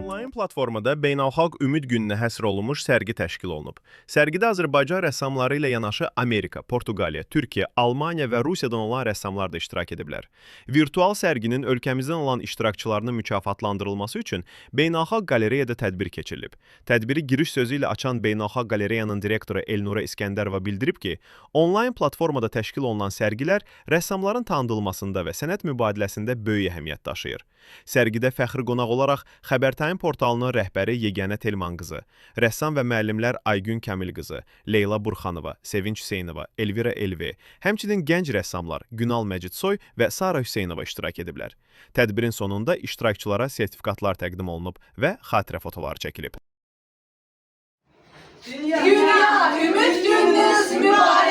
Onlayn platformada Beynəlxalq Ümid Gününə həsr olunmuş sərgi təşkil olunub. Sərgidə Azərbaycan rəssamları ilə yanaşı Amerika, Portuqaliya, Türkiyə, Almaniya və Rusiyadan olan rəssamlar da iştirak ediblər. Virtual sərginin ölkəmizdən olan iştirakçılarının mükafatlandırılması üçün Beynəlxalq Qalereyada tədbir keçirilib. Tədbiri giriş sözü ilə açan Beynəlxalq Qalereyanın direktoru Elnura İskəndərova bildirib ki, onlayn platformada təşkil olunan sərgilər rəssamların tanıdılmasında və sənət mübadiləsində böyük əhəmiyyət daşıyır. Sərgidə fəxri qonaq olaraq Xəbərtayın portalının rəhbəri Yeganə Telman qızı, rəssam və müəllimlər Aygün Kəmil qızı, Leyla Burxanova, Sevinç Hüseynova, Elvira Elvi, həmçinin gənc rəssamlar Günal Məcidsoy və Sara Hüseynova iştirak ediblər. Tədbirin sonunda iştirakçılara sertifikatlar təqdim olunub və xatirə fotoları çəkilib. Dünya Ümid Gününüz mübarək.